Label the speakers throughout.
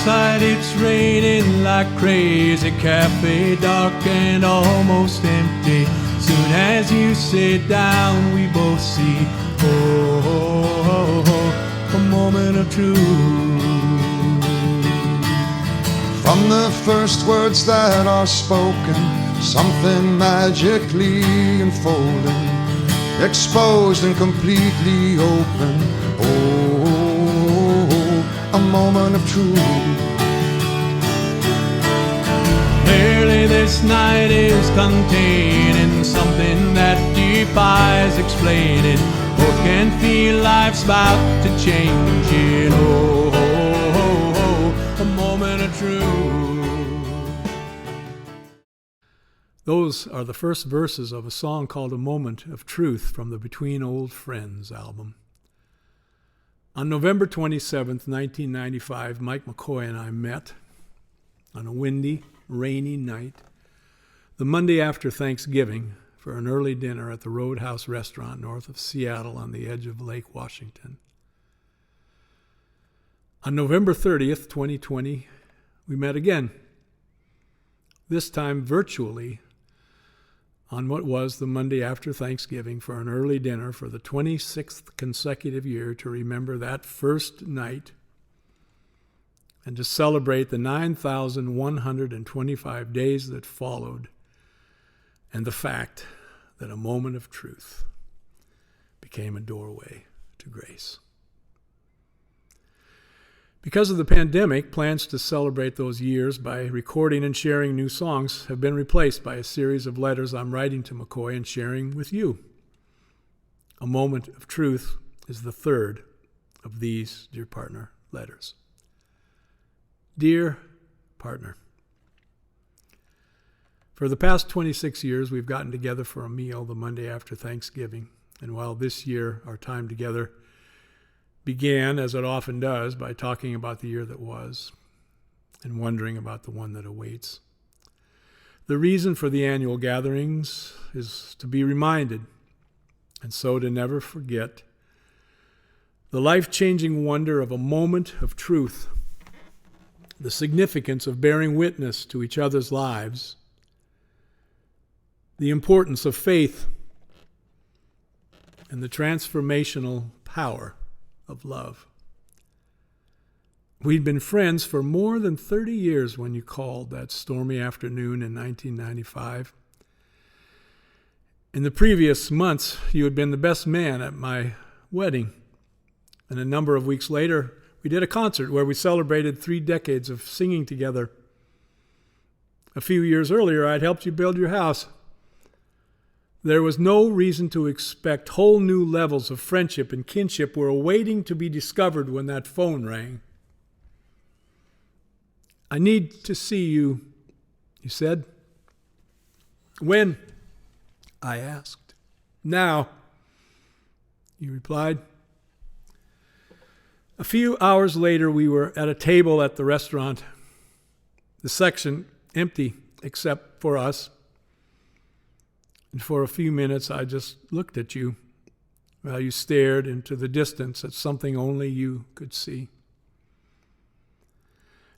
Speaker 1: Outside it's raining like crazy, cafe dark and almost empty. Soon as you sit down, we both see, a moment of truth.
Speaker 2: From the first words that are spoken, something magically unfolding, exposed and completely open. A moment of truth.
Speaker 1: Clearly this night is containing something that defies explaining. Both can feel life's about to change it. A moment of truth. Those are the first verses of a song called A Moment of Truth from the Between Old Friends album. On November 27th, 1995, Mike McCoy and I met on a windy, rainy night, the Monday after Thanksgiving, for an early dinner at the Roadhouse restaurant north of Seattle on the edge of Lake Washington. On November 30th, 2020, we met again, this time virtually, on what was the Monday after Thanksgiving for an early dinner for the 26th consecutive year to remember that first night and to celebrate the 9,125 days that followed and the fact that a moment of truth became a doorway to grace. Because of the pandemic, plans to celebrate those years by recording and sharing new songs have been replaced by a series of letters I'm writing to McCoy and sharing with you. A Moment of Truth is the third of these Dear Partner letters. Dear Partner, for the past 26 years, we've gotten together for a meal the Monday after Thanksgiving. And while this year our time together began, as it often does, by talking about the year that was and wondering about the one that awaits, the reason for the annual gatherings is to be reminded, and so to never forget, the life-changing wonder of a moment of truth, the significance of bearing witness to each other's lives, the importance of faith, and the transformational power of love. We'd been friends for more than 30 years when you called that stormy afternoon in 1995. In the previous months, you had been the best man at my wedding. And a number of weeks later, we did a concert where we celebrated 3 decades of singing together. A few years earlier, I'd helped you build your house. There was no reason to expect whole new levels of friendship and kinship were awaiting to be discovered when that phone rang. I need to see you, you said. When? I asked. Now, you replied. A few hours later, we were at a table at the restaurant, the section empty except for us. And for a few minutes, I just looked at you while you stared into the distance at something only you could see.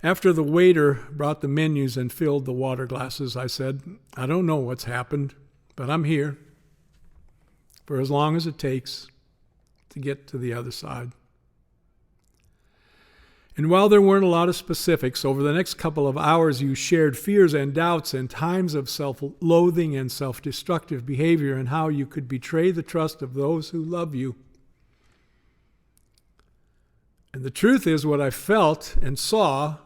Speaker 1: After the waiter brought the menus and filled the water glasses, I said, I don't know what's happened, but I'm here for as long as it takes to get to the other side. And while there weren't a lot of specifics, over the next couple of hours you shared fears and doubts and times of self-loathing and self-destructive behavior and how you could betray the trust of those who love you. And the truth is, what I felt and saw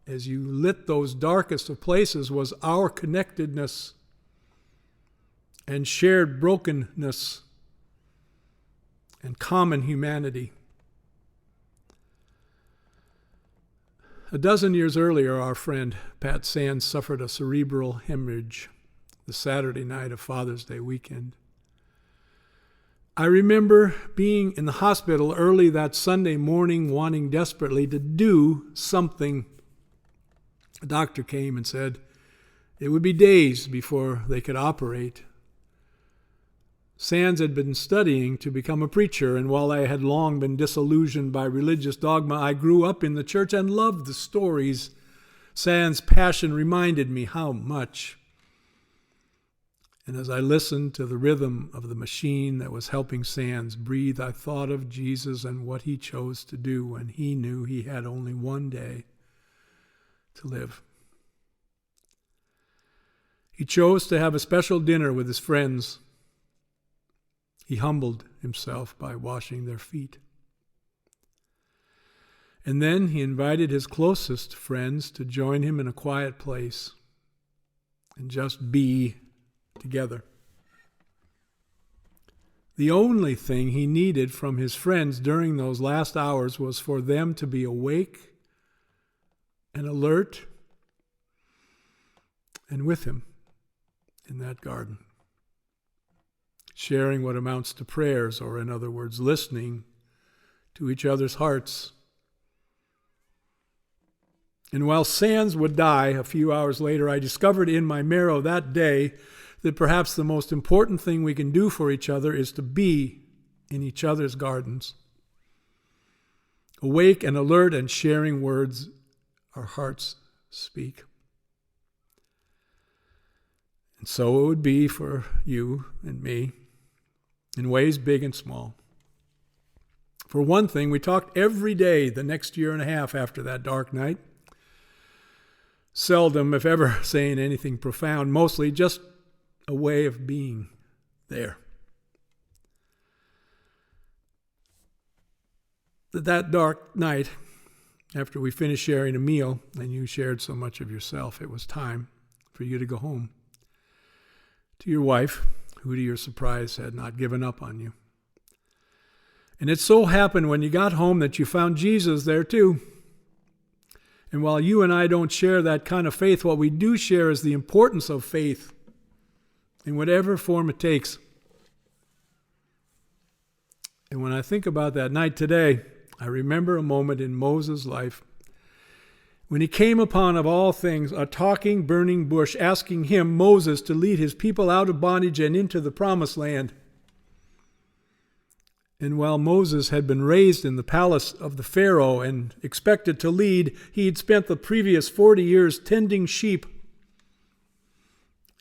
Speaker 1: as you lit those darkest of places was our connectedness and shared brokenness and common humanity. A dozen years earlier, our friend Pat Sands suffered a cerebral hemorrhage the Saturday night of Father's Day weekend. I remember being in the hospital early that Sunday morning, wanting desperately to do something. A doctor came and said it would be days before they could operate. Sands had been studying to become a preacher, and while I had long been disillusioned by religious dogma, I grew up in the church and loved the stories. Sands' passion reminded me how much. And as I listened to the rhythm of the machine that was helping Sands breathe, I thought of Jesus and what he chose to do when he knew he had only one day to live. He chose to have a special dinner with his friends. He humbled himself by washing their feet. And then he invited his closest friends to join him in a quiet place and just be together. The only thing he needed from his friends during those last hours was for them to be awake and alert and with him in that garden, sharing what amounts to prayers, or in other words, listening to each other's hearts. And while Sands would die a few hours later, I discovered in my marrow that day that perhaps the most important thing we can do for each other is to be in each other's gardens, awake and alert and sharing words our hearts speak. And so it would be for you and me, in ways big and small. For one thing, we talked every day the next year and a half after that dark night. Seldom, if ever, saying anything profound, mostly just a way of being there. That dark night, after we finished sharing a meal, and you shared so much of yourself, it was time for you to go home to your wife, who to your surprise had not given up on you. And it so happened when you got home that you found Jesus there too. And while you and I don't share that kind of faith, what we do share is the importance of faith in whatever form it takes. And when I think about that night today, I remember a moment in Moses' life when he came upon, of all things, a talking, burning bush, asking him, Moses, to lead his people out of bondage and into the promised land. And while Moses had been raised in the palace of the Pharaoh and expected to lead, he had spent the previous 40 years tending sheep.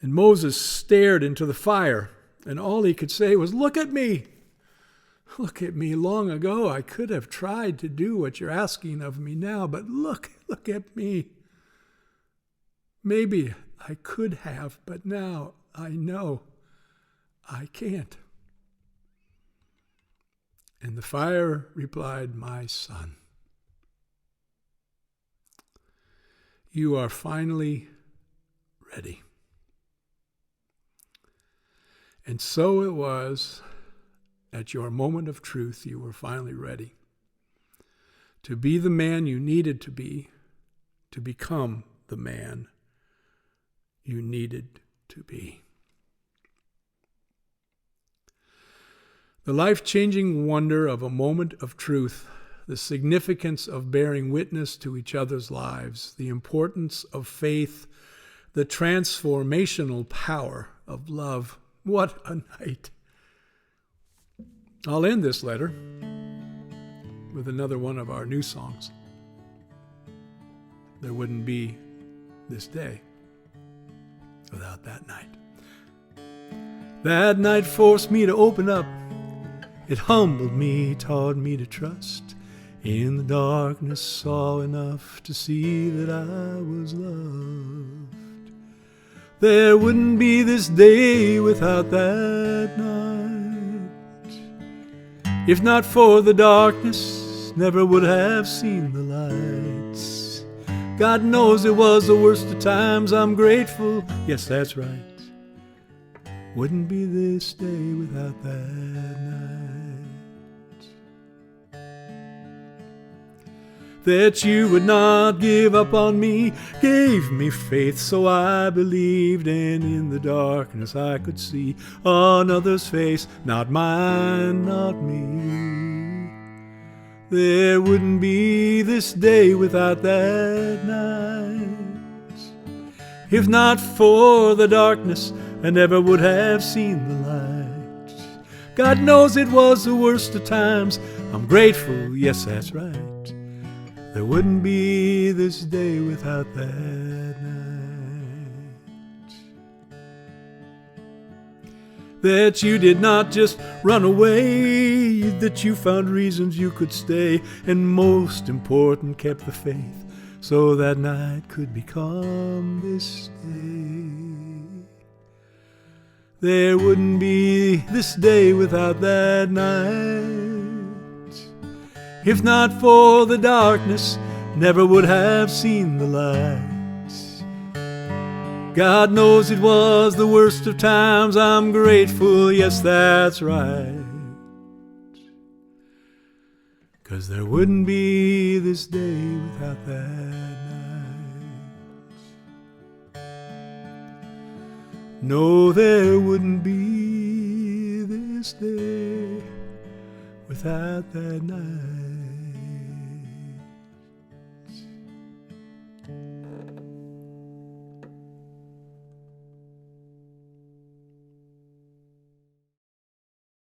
Speaker 1: And Moses stared into the fire, and all he could say was, "Look at me! Look at me. Long ago I could have tried to do what you're asking of me now, but look at me. Maybe I could have, but now I know I can't." And the fire replied, "My son, you are finally ready." And so it was, at your moment of truth, you were finally ready to be the man you needed to be, to become the man you needed to be. The life-changing wonder of a moment of truth, the significance of bearing witness to each other's lives, the importance of faith, the transformational power of love. What a night. I'll end this letter with another one of our new songs. There wouldn't be this day without that night. That night forced me to open up. It humbled me, taught me to trust. In the darkness, saw enough to see that I was loved. There wouldn't be this day without that night. If not for the darkness, never would have seen the lights. God knows it was the worst of times. I'm grateful, yes, that's right. Wouldn't be this day without that night. That you would not give up on me gave me faith, so I believed, and in the darkness I could see another's face, not mine, not me. There wouldn't be this day without that night. If not for the darkness, I never would have seen the light. God knows it was the worst of times. I'm grateful, yes, that's right. There wouldn't be this day without that night. That you did not just run away, that you found reasons you could stay, and most important, kept the faith so that night could become this day. There wouldn't be this day without that night. If not for the darkness, never would have seen the light. God knows it was the worst of times. I'm grateful, yes, that's right. 'Cause there wouldn't be this day without that night. No, there wouldn't be this day without that night.